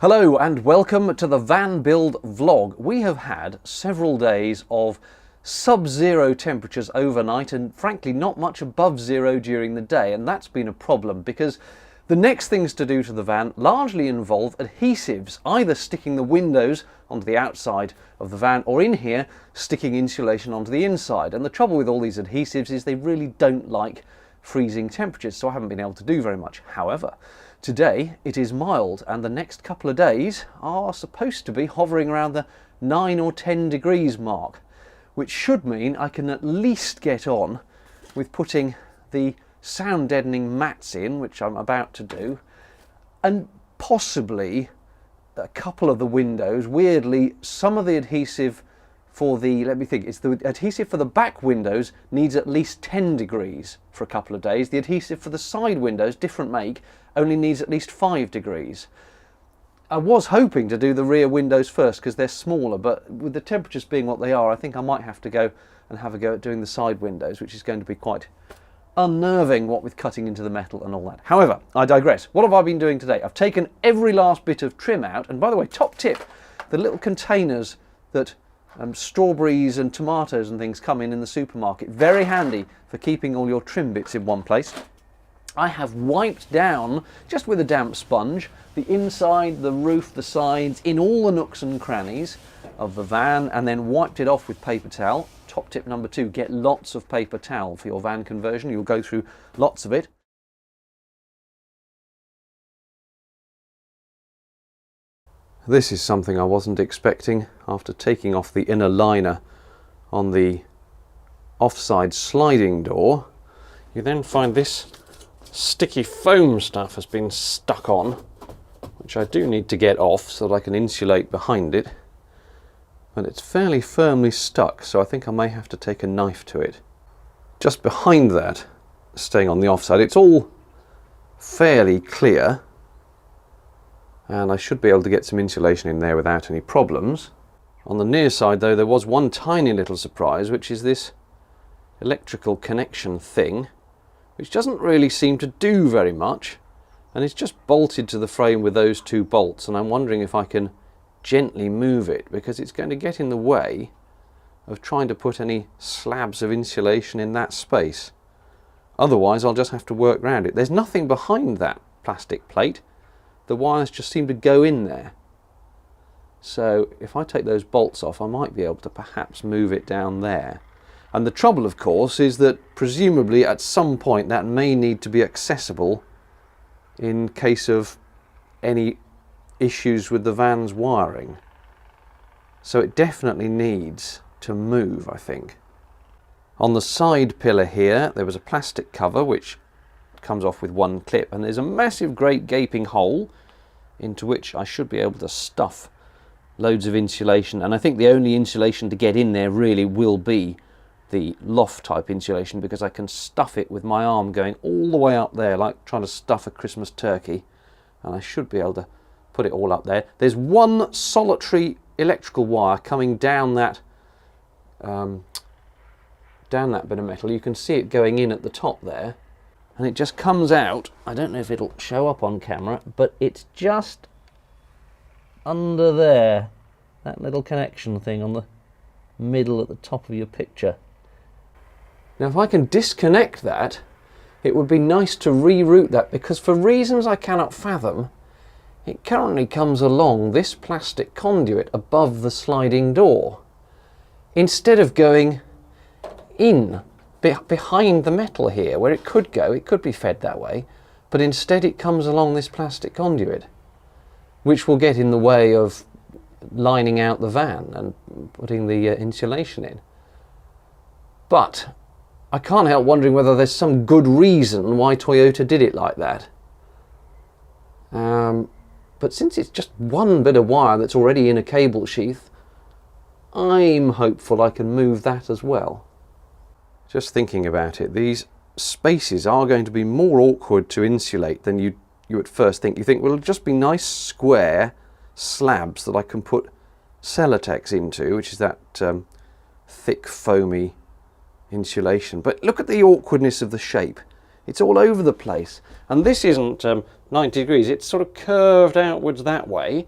Hello and welcome to the van build vlog. We have had several days of sub-zero temperatures overnight and frankly not much above zero during the day, and that's been a problem because the next things to do to the van largely involve adhesives, either sticking the windows onto the outside of the van or in here sticking insulation onto the inside. And the trouble with all these adhesives is they really don't like freezing temperatures, so I haven't been able to do very much. However, today it is mild and the next couple of days are supposed to be hovering around the 9 or 10 degrees mark, which should mean I can at least get on with putting the sound deadening mats in, which I'm about to do, and possibly a couple of the windows. Weirdly, some of the adhesive for the, it's the adhesive for the back windows needs at least 10 degrees for a couple of days. The adhesive for the side windows, different make, only needs at least 5 degrees. I was hoping to do the rear windows first because they're smaller, but with the temperatures being what they are, I think I might have to go and have a go at doing the side windows, which is going to be quite unnerving, what with cutting into the metal and all that. However, I digress. What have I been doing today? I've taken every last bit of trim out, and by the way, top tip, the little containers that strawberries and tomatoes and things come in the supermarket, very handy for keeping all your trim bits in one place. I have wiped down, just with a damp sponge, the inside, the roof, the sides, in all the nooks and crannies of the van, and then wiped it off with paper towel. Top tip number 2, get lots of paper towel for your van conversion. You'll go through lots of it. This is something I wasn't expecting. After taking off the inner liner on the offside sliding door, you then find this sticky foam stuff has been stuck on, which I do need to get off so that I can insulate behind it. But it's fairly firmly stuck, so I think I may have to take a knife to it. Just behind that, staying on the offside, it's all fairly clear, and I should be able to get some insulation in there without any problems. On the near side though, there was one tiny little surprise, which is this electrical connection thing, which doesn't really seem to do very much, and it's just bolted to the frame with those 2 bolts, and I'm wondering if I can gently move it, because it's going to get in the way of trying to put any slabs of insulation in that space. Otherwise I'll just have to work around it. There's nothing behind that plastic plate. The wires just seem to go in there. So if I take those bolts off, I might be able to perhaps move it down there. And the trouble, of course, is that presumably at some point that may need to be accessible in case of any issues with the van's wiring. So it definitely needs to move, I think. On the side pillar here, there was a plastic cover which comes off with 1 clip, and there's a massive great gaping hole into which I should be able to stuff loads of insulation, and I think the only insulation to get in there really will be the loft type insulation, because I can stuff it with my arm going all the way up there like trying to stuff a Christmas turkey, and I should be able to put it all up there. There's one solitary electrical wire coming down that bit of metal. You can see it going in at the top there, and it just comes out. I don't know if it'll show up on camera, but it's just under there, that little connection thing on the middle at the top of your picture. Now if I can disconnect that, it would be nice to reroute that, because for reasons I cannot fathom, it currently comes along this plastic conduit above the sliding door, instead of going in behind the metal here where it could go. It could be fed that way, but instead it comes along this plastic conduit, which will get in the way of lining out the van and putting the insulation in. But I can't help wondering whether there's some good reason why Toyota did it like that. But since it's just one bit of wire that's already in a cable sheath, I'm hopeful I can move that as well. Just thinking about it, these spaces are going to be more awkward to insulate than you at first think. You think, well, it'll just be nice square slabs that I can put Celotex into, which is that thick foamy insulation. But look at the awkwardness of the shape. It's all over the place. And this isn't 90 degrees. It's sort of curved outwards that way.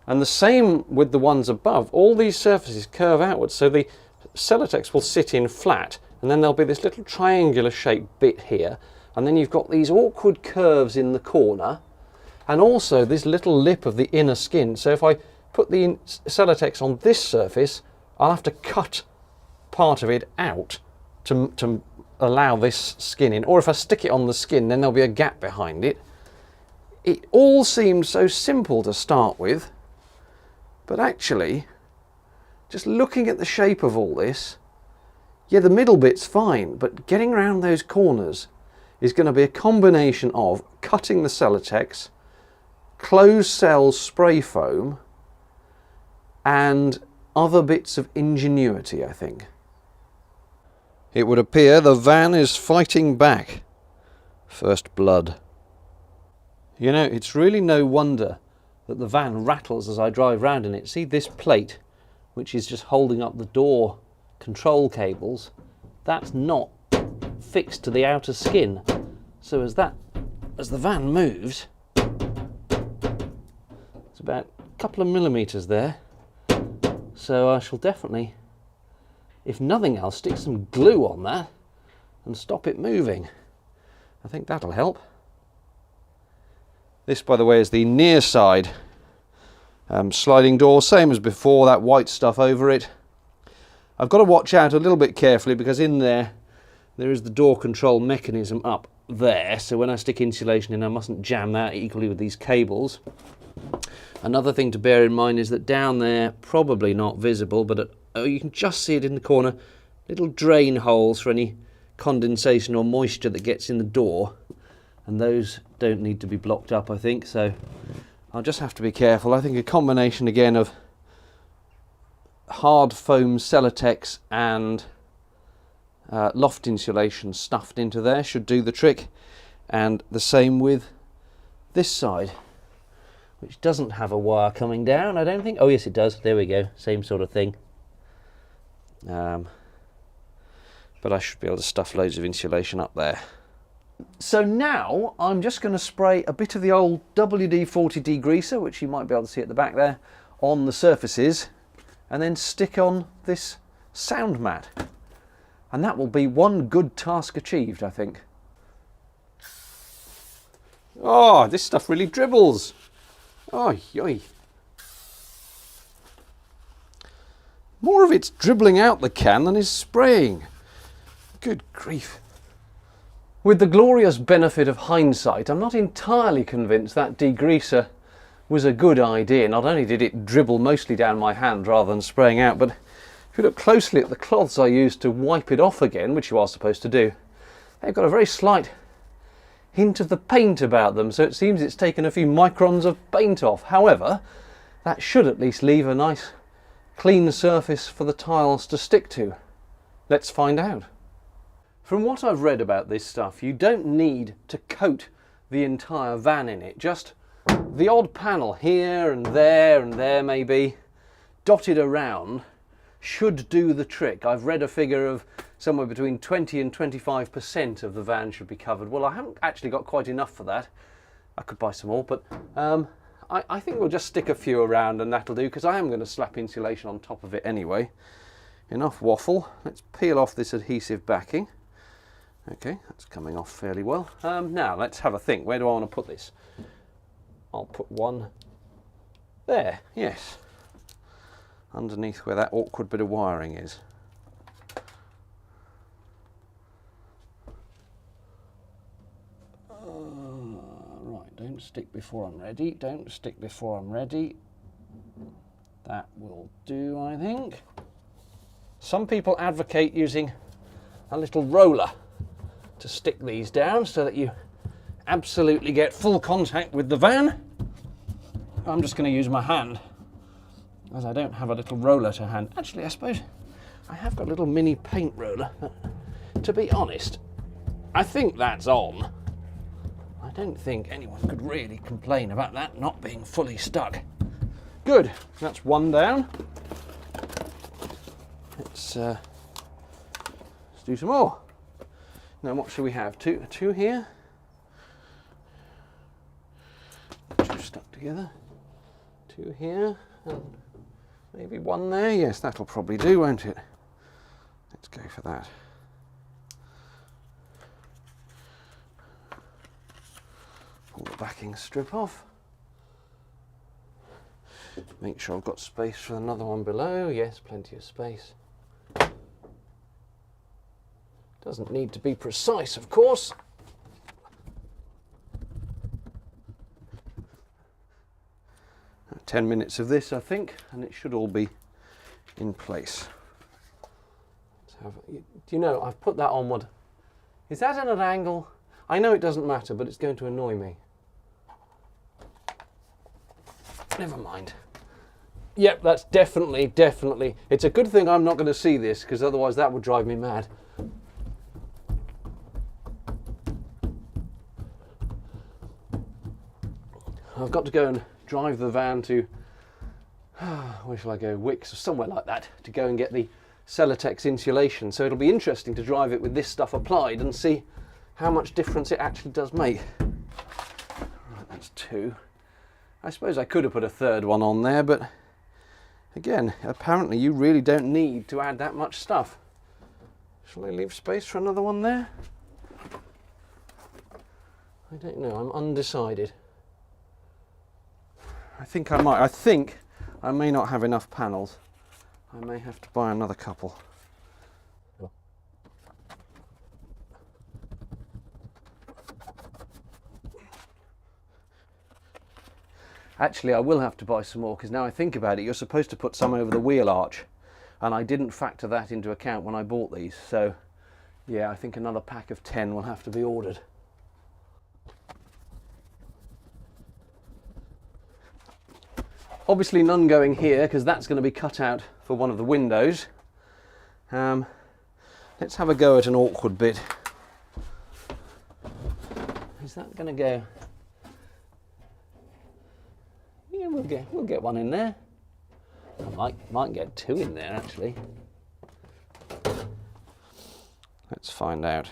And the same with the ones above. All these surfaces curve outwards, so the Celotex will sit in flat, and then there'll be this little triangular shaped bit here, and then you've got these awkward curves in the corner, and also this little lip of the inner skin. So if I put the Celotex on this surface, I'll have to cut part of it out to allow this skin in, or if I stick it on the skin, then there'll be a gap behind it. It all seems so simple to start with, but actually, just looking at the shape of all this, yeah, the middle bit's fine, but getting around those corners is going to be a combination of cutting the Celotex, closed cell spray foam, and other bits of ingenuity, I think. It would appear the van is fighting back. First blood. You know, it's really no wonder that the van rattles as I drive round in it. See this plate, which is just holding up the door control cables, that's not fixed to the outer skin. So as the van moves, it's about a couple of millimeters there. So I shall definitely, if nothing else, stick some glue on that and stop it moving. I think that'll help. This, by the way, is the near side sliding door, same as before, that white stuff over it. I've got to watch out a little bit carefully because in there is the door control mechanism up there, so when I stick insulation in I mustn't jam that equally with these cables. Another thing to bear in mind is that down there, probably not visible, but you can just see it in the corner, little drain holes for any condensation or moisture that gets in the door, and those don't need to be blocked up, I think, so I'll just have to be careful. I think a combination again of hard foam Celotex and loft insulation stuffed into there should do the trick, and the same with this side, which doesn't have a wire coming down, I don't think. Oh yes, it does. There we go, same sort of thing. But I should be able to stuff loads of insulation up there. So now I'm just going to spray a bit of the old WD-40 degreaser, which you might be able to see at the back there, on the surfaces, and then stick on this sound mat. And that will be one good task achieved, I think. Oh, this stuff really dribbles. Oh, yoy. More of it's dribbling out the can than is spraying. Good grief. With the glorious benefit of hindsight, I'm not entirely convinced that degreaser was a good idea. Not only did it dribble mostly down my hand rather than spraying out, but if you look closely at the cloths I used to wipe it off again, which you are supposed to do, they've got a very slight hint of the paint about them, so it seems it's taken a few microns of paint off. However, that should at least leave a nice clean surface for the tiles to stick to. Let's find out. From what I've read about this stuff, you don't need to coat the entire van in it. Just the odd panel here and there maybe, dotted around, should do the trick. I've read a figure of somewhere between 20 and 25% of the van should be covered. Well, I haven't actually got quite enough for that. I could buy some more, but I think we'll just stick a few around and that'll do, because I am going to slap insulation on top of it anyway. Enough waffle. Let's peel off this adhesive backing. Okay, that's coming off fairly well. Now, let's have a think. Where do I want to put this? I'll put one there, yes. Underneath where that awkward bit of wiring is. Right, don't stick before I'm ready. Don't stick before I'm ready. That will do, I think. Some people advocate using a little roller to stick these down so that you absolutely get full contact with the van. I'm just going to use my hand, as I don't have a little roller to hand. Actually, I suppose I have got a little mini paint roller, but to be honest, I think that's on. I don't think anyone could really complain about that not being fully stuck. Good, that's one down. Let's do some more. Now what should we have? Two here? stuck together. 2 here and maybe 1 there. Yes, that'll probably do, won't it? Let's go for that. Pull the backing strip off. Make sure I've got space for another one below. Yes, plenty of space. Doesn't need to be precise, of course. Now, 10 minutes of this, I think, and it should all be in place. Do you know, I've put that on what? Is that at an angle? I know it doesn't matter, but it's going to annoy me. Never mind. Yep, that's definitely. It's a good thing I'm not going to see this, because otherwise that would drive me mad. I've got to go and drive the van to, where shall I go, Wicks or somewhere like that, to go and get the Celotex insulation. So it'll be interesting to drive it with this stuff applied and see how much difference it actually does make. Right, that's 2. I suppose I could have put a 3rd one on there, but again, apparently you really don't need to add that much stuff. Shall I leave space for another one there? I don't know, I'm undecided. I think I might. I think I may not have enough panels. I may have to buy another couple. Actually, I will have to buy some more, because now I think about it, you're supposed to put some over the wheel arch, and I didn't factor that into account when I bought these. So yeah, I think another pack of 10 will have to be ordered. Obviously none going here, because that's going to be cut out for one of the windows. Let's have a go at an awkward bit. Is that going to go? Yeah, we'll get one in there. I might get 2 in there actually. Let's find out.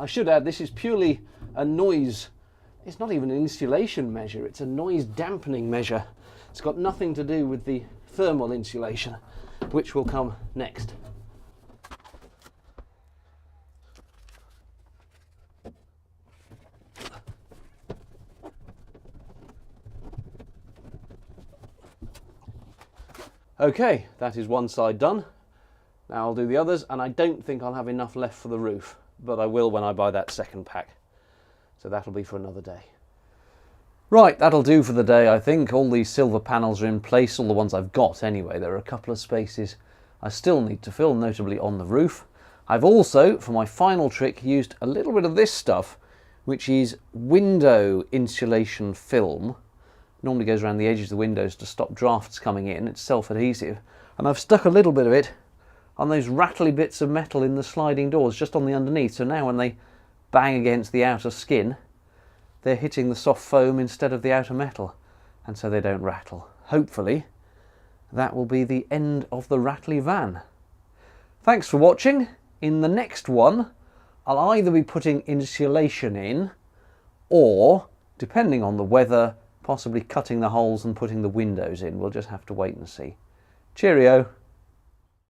I should add, this is purely a noise, it's not even an insulation measure, it's a noise dampening measure. It's got nothing to do with the thermal insulation, which will come next. Okay, that is one side done. Now I'll do the others, and I don't think I'll have enough left for the roof, but I will when I buy that second pack. So that'll be for another day. Right, that'll do for the day, I think. All these silver panels are in place, all the ones I've got anyway. There are a couple of spaces I still need to fill, notably on the roof. I've also, for my final trick, used a little bit of this stuff, which is window insulation film. Normally goes around the edges of the windows to stop drafts coming in. It's self-adhesive. And I've stuck a little bit of it on those rattly bits of metal in the sliding doors, just on the underneath. So now when they bang against the outer skin, they're hitting the soft foam instead of the outer metal, and so they don't rattle. Hopefully, that will be the end of the rattly van. Thanks for watching. In the next one, I'll either be putting insulation in, or, depending on the weather, possibly cutting the holes and putting the windows in. We'll just have to wait and see. Cheerio.